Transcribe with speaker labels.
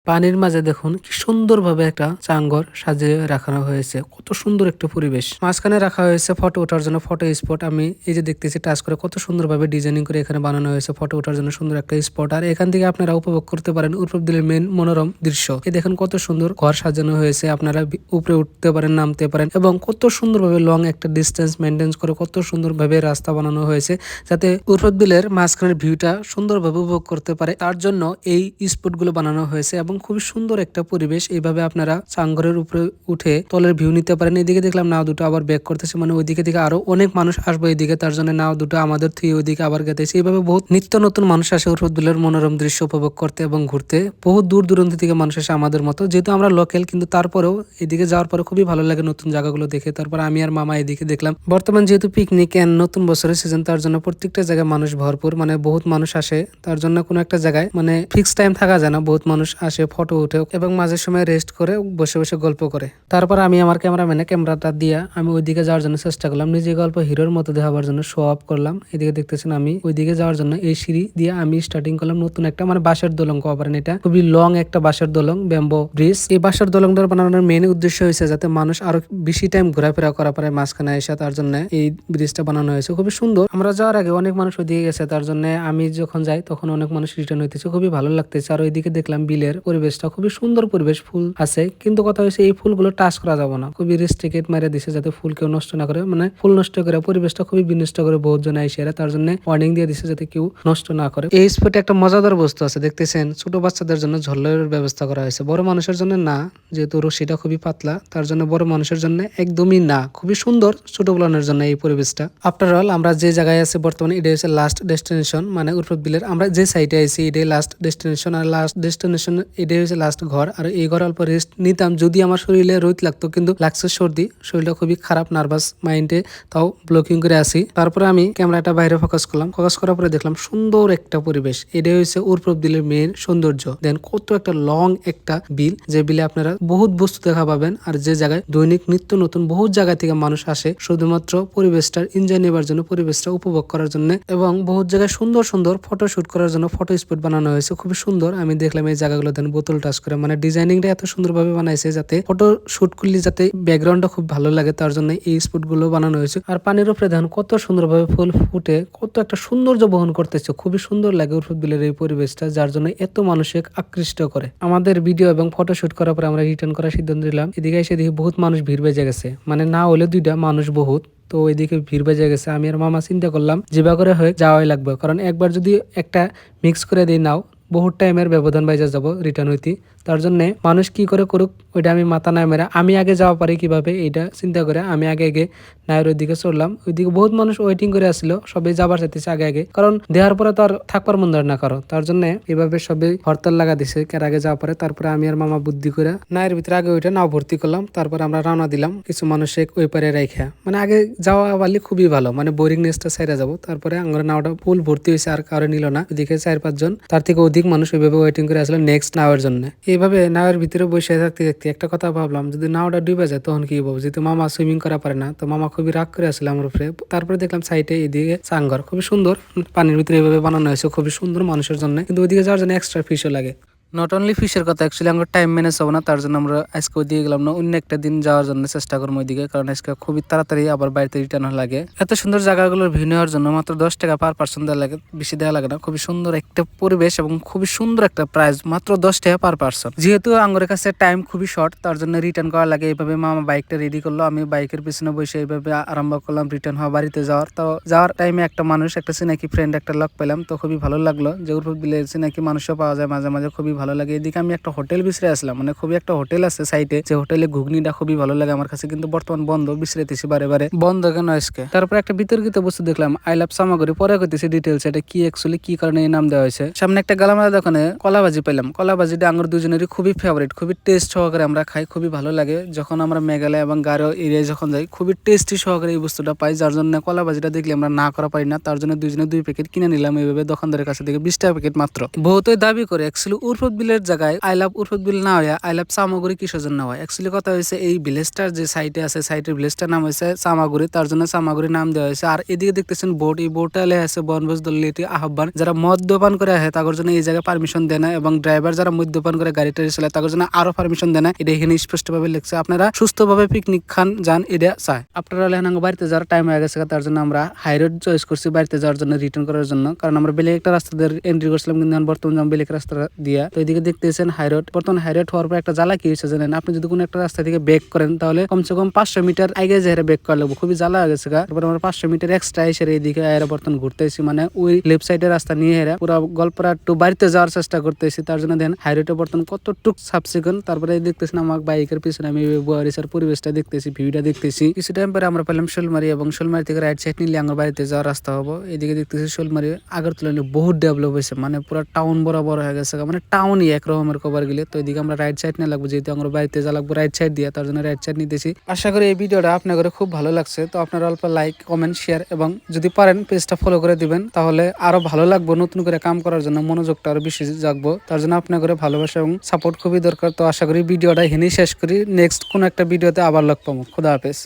Speaker 1: পানির মাঝে দেখুন কি সুন্দরভাবে একটা চাঙ্গর সাজিয়ে রাখানো হয়েছে। কত সুন্দর একটা পরিবেশ। মাঝখানে রাখা হয়েছে ফটো ওঠার জন্য ফটো স্পট। আমি এই যে দেখতেছি টাচ করে কত সুন্দরভাবে ডিজাইনিং করে এখানে বানানো হয়েছে ফটো ওঠার জন্য সুন্দর একটা স্পট। আর এখান থেকে আপনারা উপভোগ করতে পারেন উপদ্বীপের মেন মনোরম দৃশ্য। এই দেখেন কত সুন্দর ঘর সাজানো হয়েছে। আপনারা উপরে উঠতে পারেন, নামতে পারেন এবং কত সুন্দরভাবে লং একটা ডিস্টেন্স মেনটেন করে কত সুন্দরভাবে রাস্তা বানানো হয়েছে যাতে উপদ্বীপের মাঝখানের ভিউটা সুন্দরভাবে উপভোগ করতে পারে। তার জন্য এই স্পট গুলো বানানো হয়েছে এবং খুবই সুন্দর একটা পরিবেশ। এইভাবে আপনারা চাঙ্গরের উপরে উঠে তলের ভিউ নিতে পারেন। এদিকে দেখলাম নাও দুটো আবার ব্যাক করতেছে, মানে ওইদিকে দিকে আরো অনেক মানুষ আসবে এইদিকে, তার জন্য নাও দুটো আমাদের থুয়ে ওইদিকে আবার গেতেছে। এইভাবে বহুত নিত্য নতুন মানুষ আসে উপদ্বীপের মনোরম দৃশ্য উপভোগ করতে এবং ঘুরতে। বহুত দূর দূরান্ত থেকে মানুষ আসে আমাদের মতো, যেহেতু আমরা লোকাল, কিন্তু তারপরেও এদিকে যাওয়ার পরে খুবই ভালো লাগে নতুন জায়গাগুলো দেখে। তারপর আমি আর মামা এদিকে দেখলাম। বর্তমান যেহেতু পিকনিক এন্ড নতুন বছরের সিজন, তার জন্য প্রত্যেকটা জায়গায় মানুষ ভরপুর, মানে বহুত মানুষ আসে। তার জন্য কোনো একটা জায়গায় মানে ফিক্স টাইম থাকা যায় না, বহুত মানুষ আসে ফটো উঠে এবং মাঝে সময় রেস্ট করে বসে বসে গল্প করে। তারপর আমি আমার ক্যামেরাম্যানে ক্যামেরাটা দিয়ে আমি ওইদিকে যাওয়ার জন্য চেষ্টা করলাম, নিজে গল্প হিরোর মতো দেখাবার জন্য শো অফ করলাম। এদিকে দেখতেছেন আমি ওইদিকে যাওয়ার জন্য এই সিঁড়ি দিয়ে আমি স্টার্টিং করলাম। নতুন একটা মানে বাঁশের দোলং কভারেন, এটা খুবই লং একটা বাঁশের দোলং, ব্যাম্বো ব্রিজ। এই বাঁশের দোলংটার বানানোর মেন উদ্দেশ্য হয়েছে যাতে মানুষ আরো বেশি টাইম ঘোরাফেরা করা পারে মাঝখানে এসে, তার জন্য এই ব্রিজটা বানানো হয়েছে। খুবই সুন্দর। আমরা যাওয়ার আগে অনেক মানুষ ওইদিকে গেছে, তার জন্য আমি যখন যাই তখন অনেক মানুষ রিটার্ন হইতেছে, খুবই ভালো লাগতেছে। আর ওইদিকে দেখলাম বিলের পরিবেশটা খুবই সুন্দর পরিবেশ, ফুল আছে, কিন্তু কথা হয়েছে এই ফুলগুলো টাচ করা যাবে না, খুবই রেস্ট্রিকেট মারে দিছে যাতে ফুল কেউ নষ্ট না করে, মানে ফুল নষ্ট করে পরিবেশটা খুবই বিনষ্ট করে বহুত জন আইসে, তার জন্য ওয়ার্নিং দিয়ে দিছে যাতে কেউ নষ্ট না করে। এই স্পটে একটা মজাদার বস্তু আছে দেখতেছেন, ছোট বাচ্চাদের জন্য ঝর্ণার ব্যবস্থা করা হয়েছে, বড় মানুষের জন্য না, যেহেতু রশিটা খুবই পাতলা, তার জন্য বড় মানুষের জন্য একদমই না। খুবই সুন্দর ছোট গুলানের জন্য এই পরিবেশটা। আফটার অল আমরা যে জায়গায় আছি বর্তমানে এটাই হচ্ছে লাস্ট ডেস্টিনেশন, মানে উপদ্বীপের আমরা যে সাইডে আছি এটাই লাস্ট ডেস্টিনেশন। আর লাস্ট ডেস্টিনেশন এটাই হচ্ছে লাস্ট ঘর। আর এই ঘর অল্প রেস্ট নিতাম যদি আমার শরীরে রোদ লাগতো, কিন্তু লাগছে সর্দি, শরীরটা খুবই খারাপ, নার্ভাস মাইন্ডে, তাও ব্লকিং করে আসি। তারপরে আমি ক্যামেরাটা বাইরে ফোকাস করলাম, ফোকাস করার পরে দেখলাম সুন্দর একটা পরিবেশ। এটাই হচ্ছে উপদ্বীপের মেন সৌন্দর্য। দেন কত একটা লং একটা বিল, যে বিলে আপনারা বহুত বস্তু দেখা পাবেন। আর যে জায়গায় দৈনিক নিত্য নতুন বহুত জায়গা থেকে মানুষ আসে শুধুমাত্র পরিবেশটার এনজয় নেবার জন্য, পরিবেশটা উপভোগ করার জন্য, এবং বহুত জায়গায় সুন্দর সুন্দর ফটো শুট করার জন্য ফটো স্পট বানানো হয়েছে। খুবই সুন্দর। আমি দেখলাম এই জায়গাগুলো দেন বোতল টাচ করে, মানে ডিজাইনিংটা এত সুন্দরভাবে বানাইছে যাতে ফটো শুট করলে যাতে ব্যাকগ্রাউন্ডটা খুব ভালো লাগে, তার জন্য এই স্পট গুলো বানানো হয়েছে। আর পানির উপরে দেখুন কত সুন্দরভাবে ফুল ফুটে কত একটা সৌন্দর্য বহন করতেছে। খুবই সুন্দর লাগে উপদ্বীপের এই পরিবেশটা, যার জন্য এত মানুষকে আকৃষ্ট করে। আমাদের ভিডিও এবং ফটো শুট করার পরে আমরা রিটার্ন করার সিদ্ধান্ত নিলাম। এদিকে এসে দেখি বহুত মানুষ ভিড় বেজে গেছে, মানে না হলে দুইটা মানুষ বহুত, তো ওইদিকে ভিড় বেজে গেছে। আমি আর মামা চিন্তা করলাম যেবা করে হয়ে যাওয়াই লাগবে, কারণ একবার যদি একটা মিক্স করে দিই নাও বহুত টাইমের ব্যবধান বাইজা যাব রিটার্ন হইতে। তার জন্য মানুষ কি করে করুক ওইটা আমি মাথা না মেরা, আমি আগে যাওয়া পারি কিভাবে এইটা চিন্তা করে আমি আগে আগে নায়ের ওইদিকে চললাম। ওইদিকে বহুত মানুষ ওয়েটিং করে আসছিল, সবাই যাবার চাইতেছে আগে আগে, কারণ দেওয়ার পরে তো আর থাকবার মন ধরে না কারো, তার জন্য এভাবে সবাই হরতাল লাগা দিছে কার আগে যাওয়া পারে। তারপরে আমি আর মামা বুদ্ধি করে নায়ের ভিতরে আগে ওইটা নাও ভর্তি করলাম। তারপরে আমরা রওনা দিলাম কিছু মানুষ ওই পারে রাইখা, মানে আগে যাওয়া পারলে খুবই ভালো, মানে বোরিংনেসটা সাইরা যাবো। তারপরে আমরা নাওটা ফুল ভর্তি হয়েছে, আর কারো নিল না। ওইদিকে 4-5 জন তার থেকে অধিক মানুষ ওইভাবে ওয়েটিং করে আসলে নেক্সট নাওয়ের জন্য। এইভাবে নাওয়ের ভিতরে বসে থাকতে থাকতে একটা কথা ভাবলাম, যদি নাওটা ডুবে যায় তখন কি বলবো, যেহেতু মামা সুইমিং করা পারে না, তো মামা খুবই রাগ করে আসলে আমার উপরে। তারপরে দেখলাম সাইডে এদিকে চাঙ্গর খুবই সুন্দর, পানির ভিতরে এইভাবে বানানো হয়েছে, খুবই সুন্দর মানুষের জন্য, কিন্তু ওইদিকে যাওয়ার জন্য এক্সট্রা ফিসও লাগে। নট অনলি ফিশের কথা, অ্যাকচুয়ালি আমরা টাইম ম্যানেজ হবো না, তার জন্য আমরা আজকে ওইদিকে গেলাম না, অন্য একটা দিন যাওয়ার জন্য চেষ্টা করবো ওইদিকে, কারণ আজকে খুবই তাড়াতাড়ি আবার বাড়িতে রিটার্ন লাগে। এত সুন্দর জায়গাগুলোর ভিউ নেওয়ার জন্য মাত্র 10 টাকা পার পার্সন দেওয়া লাগে, বেশি দেওয়া লাগে না। খুবই সুন্দর একটা পরিবেশ এবং খুবই সুন্দর একটা প্রাইস, মাত্র 10 টাকা পার পার্সন। যেহেতু আঙ্গুরের কাছে টাইম খুবই শর্ট, তার জন্য রিটার্ন করা লাগে। এইভাবে মামা বাইকটা রেডি করলো, আমি বাইকের পিছনে বসে এইভাবে আরম্ভ করলাম রিটার্ন হওয়া বাড়িতে যাওয়ার। তো যাওয়ার টাইমে একটা মানুষ, একটা চিনাকি ফ্রেন্ড, একটা লক পেলাম, তো খুবই ভালো লাগলো যে উপদ্বীপে চিনাকি মানুষও পাওয়া যায় মাঝে মাঝে, খুবই ভালো লাগে। এদিকে আমি একটা হোটেল বিছরে আসলাম, মানে খুবই একটা হোটেল আছে সাইডে, যে হোটেলে ঘুগনিটা খুবই ভালো লাগে আমার কাছে, কিন্তু বর্তমান বন্ধ, বিছরেতেছি বারে বারে বন্ধ কেন আজকে। তারপরে একটা বিতর্কিত বস্তু দেখলাম, আই লাভ সামাগরি, পরে কইতেছি ডিটেইলস এটা কি অ্যাকচুয়ালি কি কারণে এই নাম দেওয়া হয়েছে। সামনে একটা গালামালা দোকানে কলাবাজি পেলাম, কলাবাজিটা আঙ্গুর দুজনেরই খুবই ফেভারিট, খুবই টেস্ট সহকারে আমরা খাই, খুবই ভালো লাগে। যখন আমরা মেঘালয় এবং গারো এরিয়ায় যখন যাই খুবই টেস্টি সহকারে এই বস্তুটা পাই, যার জন্য কলাবাজিটা দেখলে আমরা না করা পারি না, তার জন্য দুজনে 2 প্যাকেট কিনে নিলাম। এইভাবে দোকানদারের কাছে থেকে 20 টাকা প্যাকেট মাত্র। বহুতই দাবি করে অ্যাকচুয়ালি উরফত বিলের জায়গায় আই লাভ উরফত বিল না হইয়া আই লাভ চামাগুড়ি কিসের জন্য হয়? অ্যাকচুয়ালি কথা হয়েছে এই ভিলেজটার যে সাইটে আছে, সাইটের ভিলেজটার নাম হয়েছে চামাগুড়ি, তার জন্য চামাগুড়ি নাম দেওয়া হয়েছে। আর এদিকে দেখতেছেন বোট, এই বোটটা লেখা আছে বনভোজ দলীয়টি আহ্বান। যারা মদ্যপান করে আহে তাদের জন্য এই জায়গায় পারমিশন দেয় না, এবং ড্রাইভার যারা মদ্যপান করে গাড়ি টাড়ি চালায় তাদের জন্য আরো পারমিশন দেয় না। এটা এখানে স্পষ্টভাবে লিখছে। আপনারা সুস্থভাবে পিকনিক খান যান, এটা চায়। আপনারা লেখান বাড়িতে যাওয়ার টাইম হয়ে গেছে, তার জন্য আমরা হাই রোড চয়েস করছি বাড়িতে যাওয়ার জন্য, রিটার্ন করার জন্য। কারণ আমরা বেলে একটা রাস্তা দিয়ে এন্ট্রি করছিলাম, কিন্তু বর্তমানে বেলে রাস্তা দিয়া। তো এদিকে দেখতেছেন হাই রোড। বর্তমানে হাই রোড হওয়ার পর একটা জ্বালা কি হয়েছে জানেন? আপনি যদি কোনো একটা রাস্তা থেকে ব্যাক করেন তাহলে কমসে কম 500 মিটার আগে যে ব্যাক করা লাগবে, খুবই জ্বালা হয়ে গেছে। তারপর আমরা 500 মিটার এক্সট্রা এসে এইদিকে বর্তমান ঘুরতেছি, মানে ওই লেফট সাইডের রাস্তা নিয়ে হেরা পুরো গল্পরা একটু বাড়িতে যাওয়ার চেষ্টা করতেছি। তার জন্য দেন হাই রোডে বর্তমান কতটুক সাবসিকন। তারপরে দেখতেছেন আমার বাইকের পিছনে আমি বুয়ারিসার পরিবেশটা দেখতেছি, ভিউটা দেখতেছি। কিছু টাইম পরে আমরা পেলাম শোলমারি, এবং শোলমারি থেকে রাইট সাইড নিলে আমার বাড়িতে যাওয়ার রাস্তা হবো। এদিকে দেখতেছি শোলমারি আগের তুলনায় বহুত ডেভেলপ হয়েছে, মানে পুরো টাউন বরাবর হয়ে গেছে, মানে টাউনই এক রকমের কভার গেলে। তো এদিকে আমরা রাইট সাইড নিয়ে লাগবো, যেহেতু আমার বাড়িতে যা লাগবো রাইট সাইড দিয়ে, তার জন্য রাইট সাইড নিতেছি। আশা করি এই ভিডিওটা আপনাদের খুব ভালো লাগছে। তো আপনারা অল্প লাইক, কমেন্ট, শেয়ার এবং যদি পারেন পেজটা ফলো করে দিবেন, তাহলে আরো ভালো লাগবে। নতুন করে কাম করার জন্য মনোযোগটা আরো বেশি জাগবো। তার জন্য আপনাদের ভালোবাসা এবং সাপোর্ট খুবই দরকার। তো আশা করি ভিডিওটা এখানেই শেষ করি। নেক্সট কোন একটা ভিডিওতে আবার লাগ পাবো। খোদা হাফেজ।